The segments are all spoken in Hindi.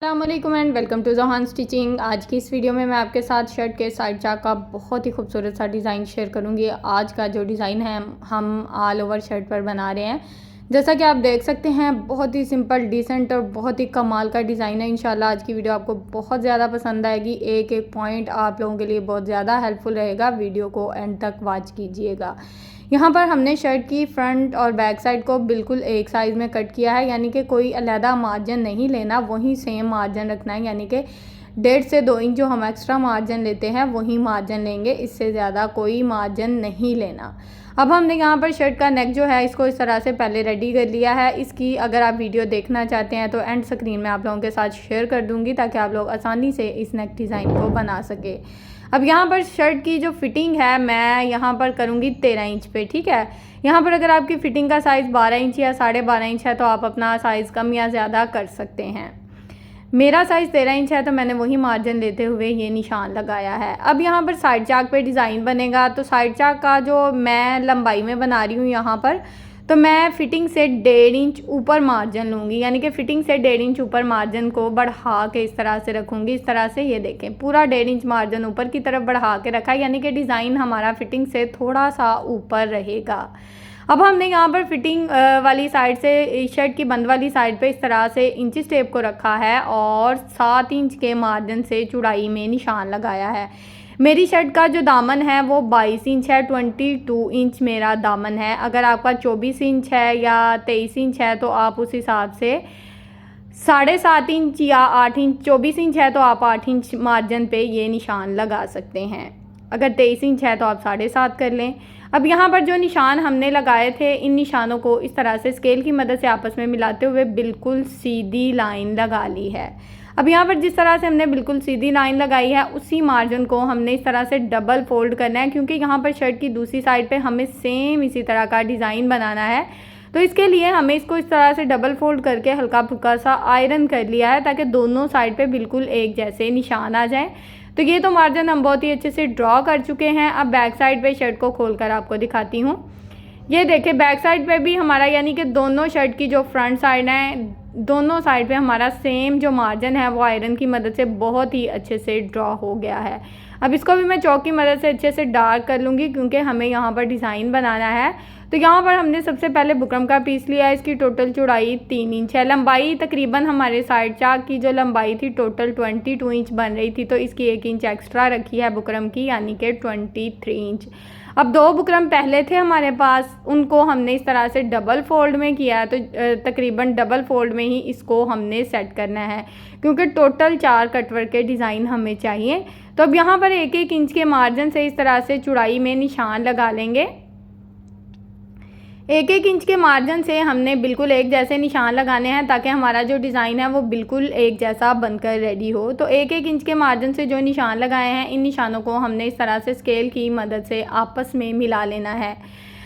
अस्सलामुअलैकुम एंड वेलकम टू ज़हान स्टिचिंग। आज की इस वीडियो में मैं आपके साथ शर्ट के साइड चाक का बहुत ही खूबसूरत सा डिज़ाइन शेयर करूंगी। आज का जो डिज़ाइन है हम ऑल ओवर शर्ट पर बना रहे हैं। जैसा कि आप देख सकते हैं बहुत ही सिंपल डिसेंट और बहुत ही कमाल का डिज़ाइन है। इंशाल्लाह आज की वीडियो आपको बहुत ज़्यादा पसंद आएगी। एक एक पॉइंट आप लोगों के लिए बहुत ज़्यादा हेल्पफुल रहेगा। वीडियो को एंड तक वॉच कीजिएगा। यहाँ पर हमने शर्ट की फ्रंट और बैक साइड को बिल्कुल एक साइज़ में कट किया है, यानी कि कोई अलहदा मार्जिन नहीं लेना, वही सेम मार्जिन रखना है। यानी कि 1.5 से 2 इंच जो हम एक्स्ट्रा मार्जिन लेते हैं वही मार्जिन लेंगे, इससे ज़्यादा कोई मार्जिन नहीं लेना। अब हमने यहाँ पर शर्ट का नेक जो है इसको इस तरह से पहले रेडी कर लिया है। इसकी अगर आप वीडियो देखना चाहते हैं तो एंड स्क्रीन में आप लोगों के साथ शेयर कर दूँगी ताकि आप लोग आसानी से इस नेक डिज़ाइन को बना सके। अब यहाँ पर शर्ट की जो फिटिंग है मैं यहाँ पर करूँगी 13 इंच पे, ठीक है। यहाँ पर अगर आपकी फ़िटिंग का साइज़ 12 इंच या 12.5 इंच है तो आप अपना साइज़ कम या ज़्यादा कर सकते हैं। मेरा साइज़ 13 इंच है तो मैंने वही मार्जिन लेते हुए ये निशान लगाया है। अब यहाँ पर साइड चाक पे डिज़ाइन बनेगा तो साइड चाक का जो मैं लंबाई में बना रही हूँ यहाँ पर, तो मैं फ़िटिंग से 1.5 इंच ऊपर मार्जिन लूँगी। यानी कि फ़िटिंग से 1.5 इंच ऊपर मार्जिन को बढ़ा के इस तरह से रखूँगी। इस तरह से ये देखें पूरा 1.5 इंच मार्जिन ऊपर की तरफ बढ़ा के रखा है, यानी कि डिज़ाइन हमारा फ़िटिंग से थोड़ा सा ऊपर रहेगा। अब हमने यहाँ पर फिटिंग वाली साइड से शर्ट की बंद वाली साइड पे इस तरह से इंचिस टेप को रखा है और 7 इंच के मार्जिन से चौड़ाई में निशान लगाया है। मेरी शर्ट का जो दामन है वो 22 इंच है, 22 इंच मेरा दामन है। अगर आपका 24 इंच है या 23 इंच है तो आप उस हिसाब से 7.5 इंच या 8 इंच, 24 इंच है तो आप 8 इंच मार्जिन पे ये निशान लगा सकते हैं। अगर 23 इंच है तो आप 7.5 कर लें। अब यहाँ पर जो निशान हमने लगाए थे इन निशानों को इस तरह से स्केल की मदद से आपस में मिलाते हुए बिल्कुल सीधी लाइन लगा ली है। अब यहाँ पर जिस तरह से हमने बिल्कुल सीधी लाइन लगाई है उसी मार्जिन को हमने इस तरह से डबल फोल्ड करना है, क्योंकि यहाँ पर शर्ट की दूसरी साइड पे हमें सेम इसी तरह का डिज़ाइन बनाना है। तो इसके लिए हमें इसको इस तरह से डबल फोल्ड करके हल्का फुल्का सा आयरन कर लिया है ताकि दोनों साइड पे बिल्कुल एक जैसे निशान आ जाए। तो ये तो मार्जिन हम बहुत ही अच्छे से ड्रॉ कर चुके हैं। अब बैक साइड पे शर्ट को खोलकर आपको दिखाती हूँ। ये देखिए बैक साइड पे भी हमारा यानी कि दोनों शर्ट की जो फ्रंट साइड है दोनों साइड पे हमारा सेम जो मार्जिन है वो आयरन की मदद से बहुत ही अच्छे से ड्रॉ हो गया है। अब इसको भी मैं चॉक की मदद से अच्छे से डार्क कर लूँगी क्योंकि हमें यहाँ पर डिज़ाइन बनाना है। तो यहाँ पर हमने सबसे पहले बुकरम का पीस लिया है। इसकी टोटल चौड़ाई 3 इंच है। लंबाई तकरीबन हमारे साइड चाक की जो लंबाई थी टोटल 22 इंच बन रही थी, तो इसकी 1 इंच एक्स्ट्रा रखी है बुकरम की, यानी कि 23 इंच। अब 2 बुकरम पहले थे हमारे पास, उनको हमने इस तरह से डबल फोल्ड में किया है। तो तकरीबन डबल फोल्ड में ही इसको हमने सेट करना है क्योंकि टोटल 4 कटवर्क के डिज़ाइन हमें चाहिए। तो अब यहाँ पर 1-1 इंच के मार्जिन से इस तरह से चौड़ाई में निशान लगा लेंगे। 1-1 इंच के मार्जिन से हमने बिल्कुल एक जैसे निशान लगाने हैं ताकि हमारा जो डिज़ाइन है वो बिल्कुल एक जैसा बनकर रेडी हो। तो 1-1 इंच के मार्जिन से जो निशान लगाए हैं इन निशानों को हमने इस तरह से स्केल की मदद से आपस में मिला लेना है।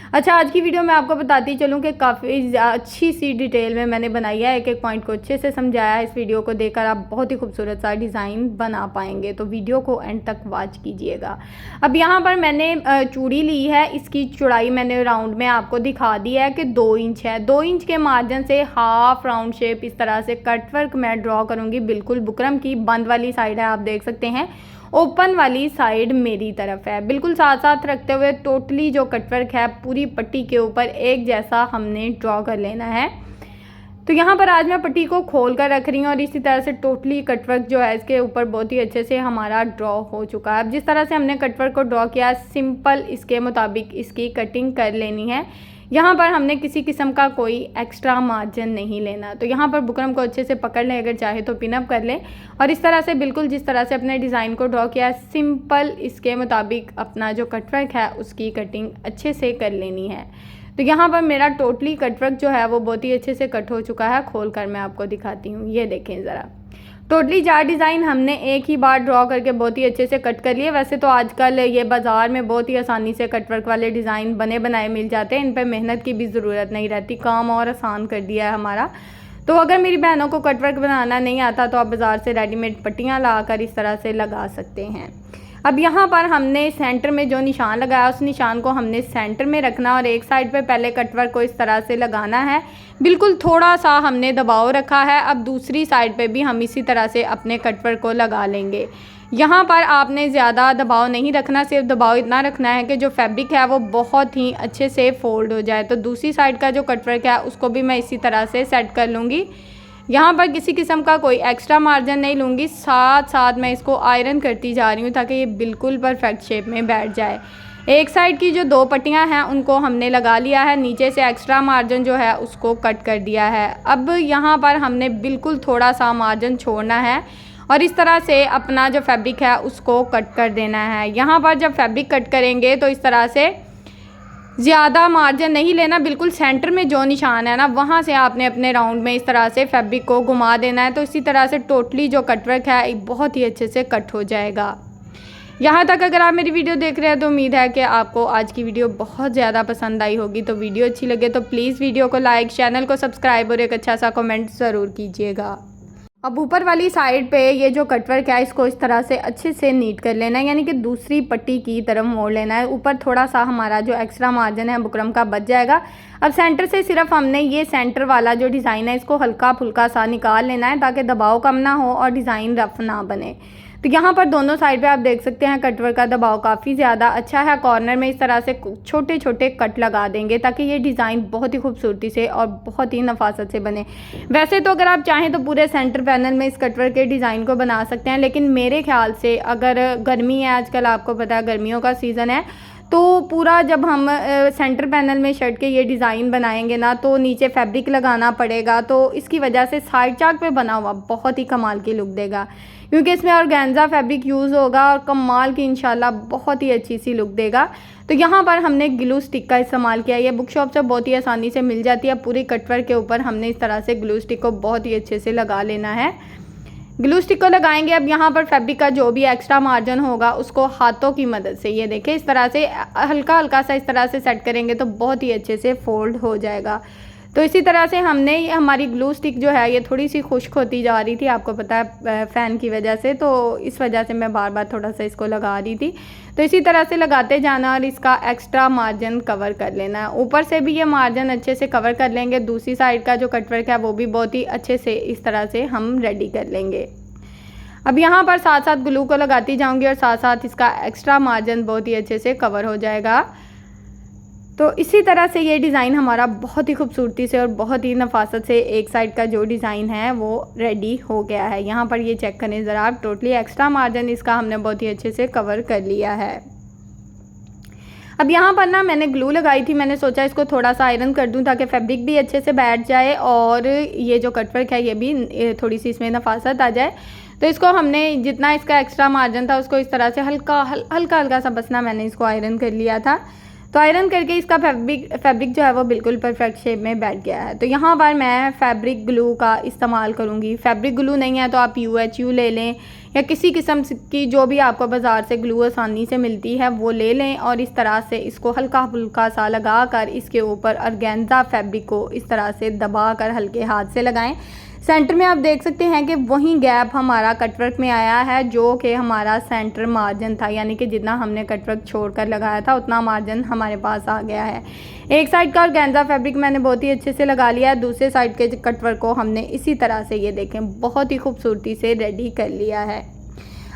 अच्छा, आज की वीडियो में आपको बताती चलूँ कि काफ़ी अच्छी सी डिटेल में मैंने बनाई है, एक एक पॉइंट को अच्छे से समझाया है। इस वीडियो को देखकर आप बहुत ही खूबसूरत सा डिज़ाइन बना पाएंगे, तो वीडियो को एंड तक वॉच कीजिएगा। अब यहाँ पर मैंने चूड़ी ली है, इसकी चौड़ाई मैंने राउंड में आपको दिखा दी है कि 2 इंच है। 2 इंच के मार्जिन से हाफ राउंड शेप इस तरह से कटवर्क मैं ड्रॉ करूँगी। बिल्कुल बुकरम की बंद वाली साइड है, आप देख सकते हैं ओपन वाली साइड मेरी तरफ है। बिल्कुल साथ साथ रखते हुए टोटली जो कटवर्क है पूरी पट्टी के ऊपर एक जैसा हमने ड्रॉ कर लेना है। तो यहाँ पर आज मैं पट्टी को खोल कर रख रही हूँ और इसी तरह से टोटली कटवर्क जो है इसके ऊपर बहुत ही अच्छे से हमारा ड्रॉ हो चुका है। अब जिस तरह से हमने कटवर्क को ड्रॉ किया सिंपल इसके मुताबिक इसकी कटिंग कर लेनी है। यहाँ पर हमने किसी किस्म का कोई एक्स्ट्रा मार्जिन नहीं लेना। तो यहाँ पर बुकरम को अच्छे से पकड़ लें, अगर चाहे तो पिनअप कर लें और इस तरह से बिल्कुल जिस तरह से अपने डिज़ाइन को ड्रॉ किया सिंपल इसके मुताबिक अपना जो कटवर्क है उसकी कटिंग अच्छे से कर लेनी है। तो यहाँ पर मेरा टोटली कटवर्क जो है वो बहुत ही अच्छे से कट हो चुका है। खोल कर मैं आपको दिखाती हूँ। ये देखें ज़रा, टोटली 4 डिज़ाइन हमने एक ही बार ड्रॉ करके बहुत ही अच्छे से कट कर लिए। वैसे तो आजकल ये बाज़ार में बहुत ही आसानी से कटवर्क वाले डिज़ाइन बने बनाए मिल जाते हैं, इन पर मेहनत की भी ज़रूरत नहीं रहती, काम और आसान कर दिया है हमारा। तो अगर मेरी बहनों को कटवर्क बनाना नहीं आता तो आप बाज़ार से रेडीमेड पट्टियाँ ला कर इस तरह से लगा सकते हैं। अब यहाँ पर हमने सेंटर में जो निशान लगाया उस निशान को हमने सेंटर में रखना और एक साइड पे पहले कटवर्क को इस तरह से लगाना है। बिल्कुल थोड़ा सा हमने दबाव रखा है। अब दूसरी साइड पे भी हम इसी तरह से अपने कटवर्क को लगा लेंगे। यहाँ पर आपने ज़्यादा दबाव नहीं रखना, सिर्फ दबाव इतना रखना है कि जो फैब्रिक है वो बहुत ही अच्छे से फोल्ड हो जाए। तो दूसरी साइड का जो कटवर्क है उसको भी मैं इसी तरह से सेट कर लूँगी। यहाँ पर किसी किस्म का कोई एक्स्ट्रा मार्जिन नहीं लूँगी, साथ साथ मैं इसको आयरन करती जा रही हूँ ताकि ये बिल्कुल परफेक्ट शेप में बैठ जाए। एक साइड की जो 2 पट्टियाँ हैं उनको हमने लगा लिया है, नीचे से एक्स्ट्रा मार्जिन जो है उसको कट कर दिया है। अब यहाँ पर हमने बिल्कुल थोड़ा सा मार्जिन छोड़ना है और इस तरह से अपना जो फैब्रिक है उसको कट कर देना है। यहाँ पर जब फैब्रिक कट करेंगे तो इस तरह से ज़्यादा मार्जिन नहीं लेना, बिल्कुल सेंटर में जो निशान है ना वहाँ से आपने अपने राउंड में इस तरह से फैब्रिक को घुमा देना है। तो इसी तरह से टोटली जो कटवर्क है बहुत ही अच्छे से कट हो जाएगा। यहाँ तक अगर आप मेरी वीडियो देख रहे हैं तो उम्मीद है कि आपको आज की वीडियो बहुत ज़्यादा पसंद आई होगी। तो वीडियो अच्छी लगे तो प्लीज़ वीडियो को लाइक, चैनल को सब्सक्राइब और एक अच्छा सा कमेंट ज़रूर कीजिएगा। अब ऊपर वाली साइड पे ये जो कटवर्क है इसको इस तरह से अच्छे से नीट कर लेना है, यानी कि दूसरी पट्टी की तरफ मोड़ लेना है। ऊपर थोड़ा सा हमारा जो एक्स्ट्रा मार्जिन है बुकरम का बच जाएगा। अब सेंटर से सिर्फ हमने ये सेंटर वाला जो डिज़ाइन है इसको हल्का फुल्का सा निकाल लेना है ताकि दबाव कम ना हो और डिज़ाइन रफ ना बने। तो यहाँ पर दोनों साइड पे आप देख सकते हैं कटवर्क का दबाव काफ़ी ज़्यादा अच्छा है। कॉर्नर में इस तरह से छोटे छोटे कट लगा देंगे ताकि ये डिज़ाइन बहुत ही खूबसूरती से और बहुत ही नफासत से बने। वैसे तो अगर आप चाहें तो पूरे सेंटर पैनल में इस कटवर्क के डिज़ाइन को बना सकते हैं, लेकिन मेरे ख्याल से अगर गर्मी है, आजकल आपको पता है गर्मियों का सीज़न है, तो पूरा जब हम सेंटर पैनल में शर्ट के ये डिज़ाइन बनाएंगे ना तो नीचे फैब्रिक लगाना पड़ेगा। तो इसकी वजह से साइड चाक पे बना हुआ बहुत ही कमाल की लुक देगा, क्योंकि इसमें ऑर्गेन्जा फैब्रिक यूज़ होगा और कमाल की इंशाल्लाह बहुत ही अच्छी सी लुक देगा। तो यहाँ पर हमने ग्लू स्टिक का इस्तेमाल किया। ये बुक शॉप से बहुत ही आसानी से मिल जाती है। पूरी कटवर्क के ऊपर हमने इस तरह से ग्लू स्टिक को बहुत ही अच्छे से लगा लेना है। ग्लू स्टिक को लगाएंगे। अब यहाँ पर फैब्रिक का जो भी एक्स्ट्रा मार्जिन होगा उसको हाथों की मदद से ये देखें इस तरह से हल्का हल्का सा इस तरह से सेट करेंगे तो बहुत ही अच्छे से फोल्ड हो जाएगा। तो इसी तरह से हमने हमारी ग्लू स्टिक जो है ये थोड़ी सी खुश्क होती जा रही थी, आपको पता है फ़ैन की वजह से, तो इस वजह से मैं बार बार थोड़ा सा इसको लगा रही थी। तो इसी तरह से लगाते जाना और इसका एक्स्ट्रा मार्जिन कवर कर लेना है। ऊपर से भी ये मार्जिन अच्छे से कवर कर लेंगे। दूसरी साइड का जो कटवर्क है वो भी बहुत ही अच्छे से इस तरह से हम रेडी कर लेंगे। अब यहाँ पर साथ साथ ग्लू को लगाती जाऊँगी और साथ साथ इसका एक्स्ट्रा मार्जिन बहुत ही अच्छे से कवर हो जाएगा। तो इसी तरह से ये डिज़ाइन हमारा बहुत ही खूबसूरती से और बहुत ही नफासत से एक साइड का जो डिज़ाइन है वो रेडी हो गया है। यहाँ पर ये चेक करें ज़रा आप, टोटली एक्स्ट्रा मार्जिन इसका हमने बहुत ही अच्छे से कवर कर लिया है। अब यहाँ पर ना मैंने ग्लू लगाई थी, मैंने सोचा इसको थोड़ा सा आयरन कर दूँ ताकि फैब्रिक भी अच्छे से बैठ जाए और ये जो कटवर्क है ये भी थोड़ी सी इसमें नफासत आ जाए। तो इसको हमने जितना इसका एक्स्ट्रा मार्जिन था उसको इस तरह से हल्का हल्का सा बस ना मैंने इसको आयरन कर लिया था। तो आयरन करके इसका फैब्रिक जो है वो बिल्कुल परफेक्ट शेप में बैठ गया है। तो यहाँ पर मैं फैब्रिक ग्लू का इस्तेमाल करूँगी। फैब्रिक ग्लू नहीं है तो आप UHU ले लें या किसी किस्म की जो भी आपको बाज़ार से ग्लू आसानी से मिलती है वो ले लें और इस तरह से इसको हल्का फुल्का सा लगा कर इसके ऊपर ऑर्गेन्जा फैब्रिक को इस तरह से दबा कर हल्के हाथ से लगाएं। सेंटर में आप देख सकते हैं कि वही गैप हमारा कटवर्क में आया है जो कि हमारा सेंटर मार्जिन था, यानी कि जितना हमने कटवर्क छोड़कर लगाया था उतना मार्जिन हमारे पास आ गया है। एक साइड का ऑर्गेन्जा फैब्रिक मैंने बहुत ही अच्छे से लगा लिया है, दूसरे साइड के कटवर्क को हमने इसी तरह से ये देखें बहुत ही खूबसूरती से रेडी कर लिया है।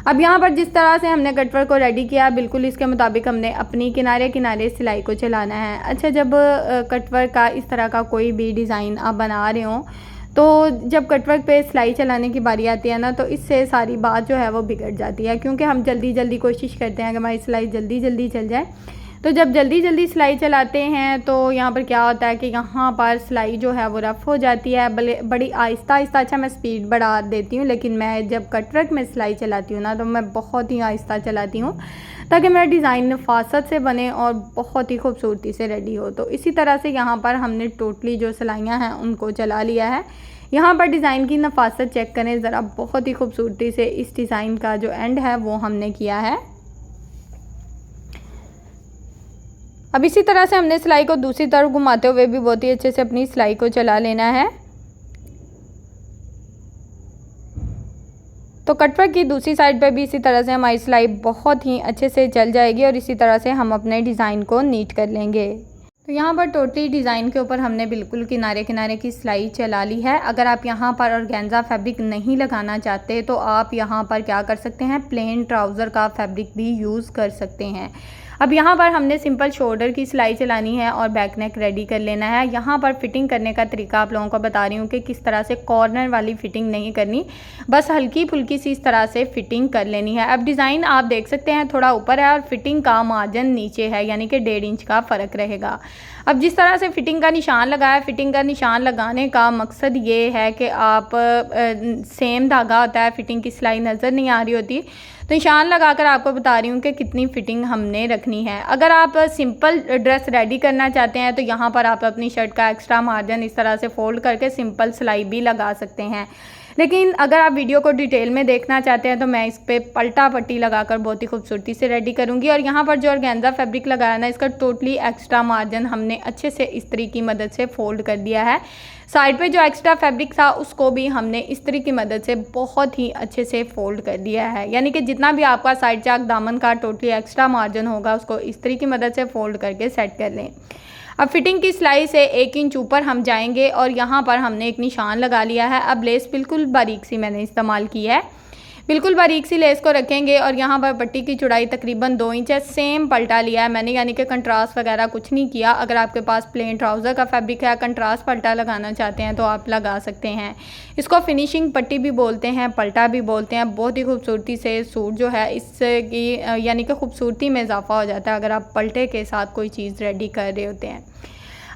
अब यहाँ पर जिस तरह से हमने कटवर्क को रेडी किया बिल्कुल इसके मुताबिक हमने अपनी किनारे किनारे सिलाई को चलाना है। अच्छा, जब कटवर्क का इस तरह का कोई भी डिज़ाइन आप बना रहे हो तो जब कटवर्क पे सिलाई चलाने की बारी आती है ना तो इससे सारी बात जो है वो बिगड़ जाती है, क्योंकि हम जल्दी जल्दी कोशिश करते हैं कि हमारी सिलाई जल्दी जल्दी चल जाए। तो जब जल्दी जल्दी सिलाई चलाते हैं तो यहाँ पर क्या होता है कि यहाँ पर सिलाई जो है वो रफ़ हो जाती है, बड़ी आहिस्ता आहिस्ता। अच्छा, मैं स्पीड बढ़ा देती हूँ, लेकिन मैं जब कटवर्क में सिलाई चलाती हूँ ना तो मैं बहुत ही आहिस्ता चलाती हूँ ताकि मेरा डिज़ाइन नफासत से बने और बहुत ही खूबसूरती से रेडी हो। तो इसी तरह से यहाँ पर हमने टोटली जो सिलाइयाँ हैं उनको चला लिया है। यहाँ पर डिज़ाइन की नफासत चेक करें ज़रा, बहुत ही खूबसूरती से इस डिज़ाइन का जो एंड है वो हमने किया है। अब इसी तरह से हमने सिलाई को दूसरी तरफ घुमाते हुए भी बहुत ही अच्छे से अपनी सिलाई को चला लेना है। तो कटवर्क की दूसरी साइड पे भी इसी तरह से हमारी सिलाई बहुत ही अच्छे से चल जाएगी और इसी तरह से हम अपने डिज़ाइन को नीट कर लेंगे। तो यहाँ पर टोटली डिज़ाइन के ऊपर हमने बिल्कुल किनारे किनारे की सिलाई चला ली है। अगर आप यहाँ पर ऑर्गेन्जा फैब्रिक नहीं लगाना चाहते तो आप यहाँ पर क्या कर सकते हैं, प्लेन ट्राउज़र का फैब्रिक भी यूज़ कर सकते हैं। अब यहाँ पर हमने सिंपल शोल्डर की सिलाई चलानी है और बैक नेक रेडी कर लेना है। यहाँ पर फिटिंग करने का तरीका आप लोगों को बता रही हूँ कि किस तरह से कॉर्नर वाली फ़िटिंग नहीं करनी, बस हल्की फुल्की सी इस तरह से फ़िटिंग कर लेनी है। अब डिज़ाइन आप देख सकते हैं थोड़ा ऊपर है और फिटिंग का मार्जिन नीचे है, यानी कि 1.5 इंच का फ़र्क रहेगा। अब जिस तरह से फ़िटिंग का निशान लगाया, फ़िटिंग का निशान लगाने का मकसद ये है कि आप सेम धागा होता है, फ़िटिंग की सिलाई नज़र नहीं आ रही होती, तो निशान लगाकर आपको बता रही हूँ कि कितनी फ़िटिंग हमने रखनी है। अगर आप सिंपल ड्रेस रेडी करना चाहते हैं तो यहाँ पर आप अपनी शर्ट का एक्स्ट्रा मार्जिन इस तरह से फ़ोल्ड करके सिंपल सिलाई भी लगा सकते हैं। लेकिन अगर आप वीडियो को डिटेल में देखना चाहते हैं तो मैं इस पर पलटा पट्टी लगाकर बहुत ही खूबसूरती से रेडी करूँगी। और यहाँ पर जो ऑर्गेन्जा फैब्रिक लगाया ना, इसका टोटली एक्स्ट्रा मार्जिन हमने अच्छे से इस्त्री की मदद से फ़ोल्ड कर दिया है। साइड पे जो एक्स्ट्रा फैब्रिक था उसको भी हमने इस्त्री की मदद से बहुत ही अच्छे से फ़ोल्ड कर दिया है, यानी कि जितना भी आपका साइड चाक दामन का टोटली एक्स्ट्रा मार्जिन होगा उसको इस्त्री की मदद से फ़ोल्ड करके सेट कर लें। अब फिटिंग की सिलाई से 1 इंच ऊपर हम जाएंगे और यहाँ पर हमने एक निशान लगा लिया है। अब लेस बिल्कुल बारीक सी मैंने इस्तेमाल की है, बिल्कुल बारीक सी लेस को रखेंगे और यहाँ पर पट्टी की चौड़ाई तकरीबन 2 इंच है। सेम पलटा लिया है मैंने, यानी कि कंट्रास्ट वगैरह कुछ नहीं किया। अगर आपके पास प्लेन ट्राउज़र का फैब्रिक है, कंट्रास्ट पलटा लगाना चाहते हैं तो आप लगा सकते हैं। इसको फिनिशिंग पट्टी भी बोलते हैं, पलटा भी बोलते हैं। बहुत ही खूबसूरती से सूट जो है इसकी यानी कि खूबसूरती में इजाफा हो जाता है अगर आप पलटे के साथ कोई चीज़ रेडी कर रहे होते हैं।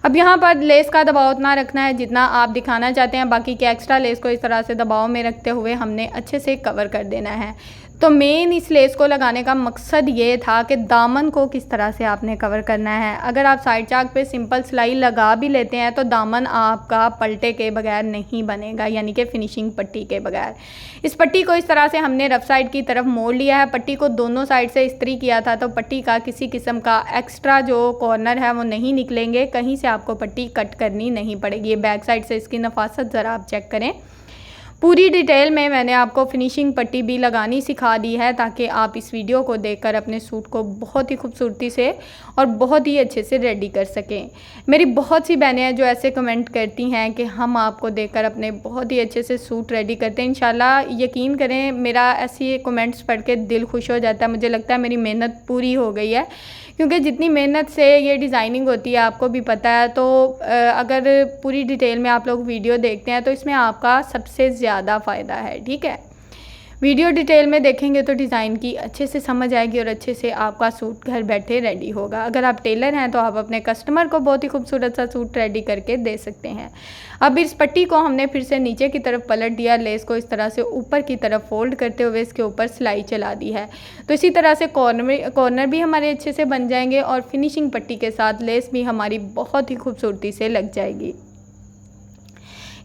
अब यहाँ पर लेस का दबाव उतना रखना है जितना आप दिखाना चाहते हैं, बाकी के एक्स्ट्रा लेस को इस तरह से दबाव में रखते हुए हमने अच्छे से कवर कर देना है। तो मेन इस लेस को लगाने का मकसद ये था कि दामन को किस तरह से आपने कवर करना है। अगर आप साइड चाक पे सिंपल सिलाई लगा भी लेते हैं तो दामन आपका पलटे के बगैर नहीं बनेगा, यानी कि फिनिशिंग पट्टी के बगैर। इस पट्टी को इस तरह से हमने रफ साइड की तरफ मोड़ लिया है। पट्टी को दोनों साइड से इस्त्री किया था तो पट्टी का किसी किस्म का एक्स्ट्रा जो कॉर्नर है वो नहीं निकलेंगे, कहीं से आपको पट्टी कट करनी नहीं पड़ेगी। बैक साइड से इसकी नफासत ज़रा आप चेक करें। पूरी डिटेल में मैंने आपको फिनिशिंग पट्टी भी लगानी सिखा दी है ताकि आप इस वीडियो को देखकर अपने सूट को बहुत ही खूबसूरती से और बहुत ही अच्छे से रेडी कर सकें। मेरी बहुत सी बहनें हैं जो ऐसे कमेंट करती हैं कि हम आपको देखकर अपने बहुत ही अच्छे से सूट रेडी करते हैं। इंशाल्लाह यकीन करें मेरा ऐसी कमेंट्स पढ़ के दिल खुश हो जाता है, मुझे लगता है मेरी मेहनत पूरी हो गई है, क्योंकि जितनी मेहनत से ये डिज़ाइनिंग होती है आपको भी पता है। तो अगर पूरी डिटेल में आप लोग वीडियो देखते हैं तो इसमें आपका सबसे ज़्यादा फ़ायदा है, ठीक है। वीडियो डिटेल में देखेंगे तो डिज़ाइन की अच्छे से समझ आएगी और अच्छे से आपका सूट घर बैठे रेडी होगा। अगर आप टेलर हैं तो आप अपने कस्टमर को बहुत ही खूबसूरत सा सूट रेडी करके दे सकते हैं। अब इस पट्टी को हमने फिर से नीचे की तरफ पलट दिया, लेस को इस तरह से ऊपर की तरफ फोल्ड करते हुए इसके ऊपर सिलाई चला दी है। तो इसी तरह से कॉर्नर भी हमारे अच्छे से बन जाएंगे और फिनिशिंग पट्टी के साथ लेस भी हमारी बहुत ही खूबसूरती से लग जाएगी।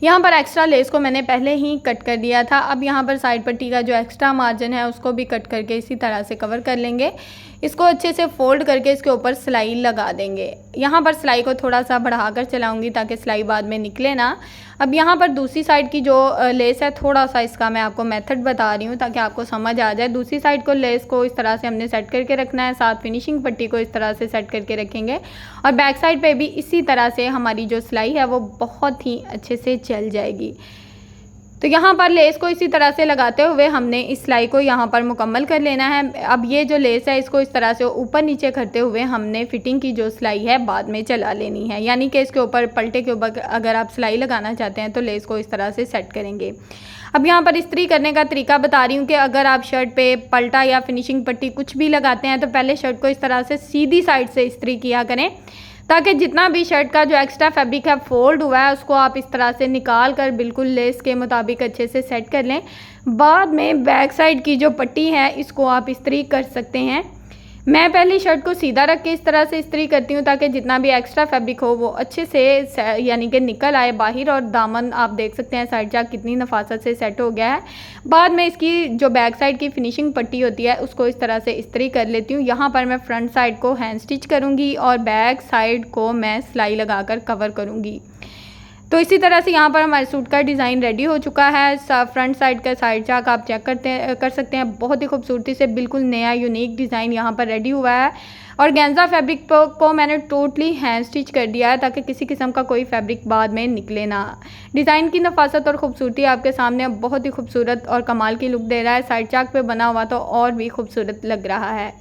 यहाँ पर एक्स्ट्रा लेस को मैंने पहले ही कट कर दिया था। अब यहाँ पर साइड पट्टी का जो एक्स्ट्रा मार्जिन है उसको भी कट करके इसी तरह से कवर कर लेंगे। इसको अच्छे से फोल्ड करके इसके ऊपर सिलाई लगा देंगे। यहाँ पर सिलाई को थोड़ा सा बढ़ाकर चलाऊंगी ताकि सिलाई बाद में निकले ना। अब यहाँ पर दूसरी साइड की जो लेस है, थोड़ा सा इसका मैं आपको मेथड बता रही हूँ ताकि आपको समझ आ जाए। दूसरी साइड को लेस को इस तरह से हमने सेट करके रखना है, साथ फिनिशिंग पट्टी को इस तरह से सेट करके रखेंगे और बैक साइड पे भी इसी तरह से हमारी जो सिलाई है वो बहुत ही अच्छे से चल जाएगी। तो यहाँ पर लेस को इसी तरह से लगाते हुए हमने इस सिलाई को यहाँ पर मुकम्मल कर लेना है। अब ये जो लेस है इसको इस तरह से ऊपर नीचे करते हुए हमने फिटिंग की जो सिलाई है बाद में चला लेनी है, यानी कि इसके ऊपर पलटे के ऊपर अगर आप सिलाई लगाना चाहते हैं तो लेस को इस तरह से सेट करेंगे। अब यहाँ पर इस्त्री करने का तरीका बता रही हूँ कि अगर आप शर्ट पे पलटा या फिनिशिंग पट्टी कुछ भी लगाते हैं तो पहले शर्ट को इस तरह से सीधी साइड से इस्त्री किया करें ताकि जितना भी शर्ट का जो एक्स्ट्रा फैब्रिक है फोल्ड हुआ है उसको आप इस तरह से निकाल कर बिल्कुल लेस के मुताबिक अच्छे से सेट कर लें। बाद में बैक साइड की जो पट्टी है इसको आप इस्त्री कर सकते हैं। मैं पहले शर्ट को सीधा रख के इस तरह से इस्त्री करती हूँ ताकि जितना भी एक्स्ट्रा फैब्रिक हो वो अच्छे से यानी कि निकल आए बाहर। और दामन आप देख सकते हैं साइड चाक कितनी नफासत से सेट हो गया है। बाद में इसकी जो बैक साइड की फिनिशिंग पट्टी होती है उसको इस तरह से इस्त्री कर लेती हूँ। यहाँ पर मैं फ्रंट साइड को हैंड स्टिच करूँगी और बैक साइड को मैं सिलाई लगाकर कवर करूँगी। तो इसी तरह से यहाँ पर हमारे सूट का डिज़ाइन रेडी हो चुका है। फ्रंट साइड का साइड चाक आप चेक कर सकते हैं, बहुत ही खूबसूरती से बिल्कुल नया यूनिक डिज़ाइन यहाँ पर रेडी हुआ है। और गेंजा फैब्रिक को मैंने टोटली हैंड स्टिच कर दिया है ताकि किसी किस्म का कोई फैब्रिक बाद में निकले ना। डिज़ाइन की नफासत और ख़ूबसूरती आपके सामने बहुत ही खूबसूरत और कमाल की लुक दे रहा है। साइड चाक पे बना हुआ तो और भी खूबसूरत लग रहा है।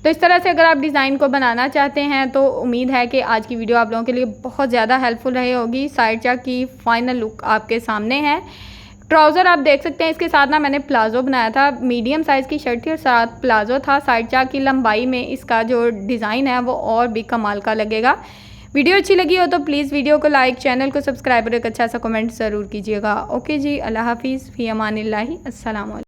तो इस तरह से अगर आप डिज़ाइन को बनाना चाहते हैं तो उम्मीद है कि आज की वीडियो आप लोगों के लिए बहुत ज़्यादा हेल्पफुल रही होगी। साइड चाक की फाइनल लुक आपके सामने है। ट्राउज़र आप देख सकते हैं, इसके साथ ना मैंने प्लाजो बनाया था, मीडियम साइज़ की शर्ट थी और साथ प्लाजो था। साइड चाक की लंबाई में इसका जो डिज़ाइन है वो और भी कमाल का लगेगा। वीडियो अच्छी लगी हो तो प्लीज़ वीडियो को लाइक, चैनल को सब्सक्राइब और एक अच्छा सा कमेंट ज़रूर कीजिएगा। ओके जी, अल्लाह हाफिज़, फ़ी अमानिल्लाहि, अस्सलाम वालेकुम।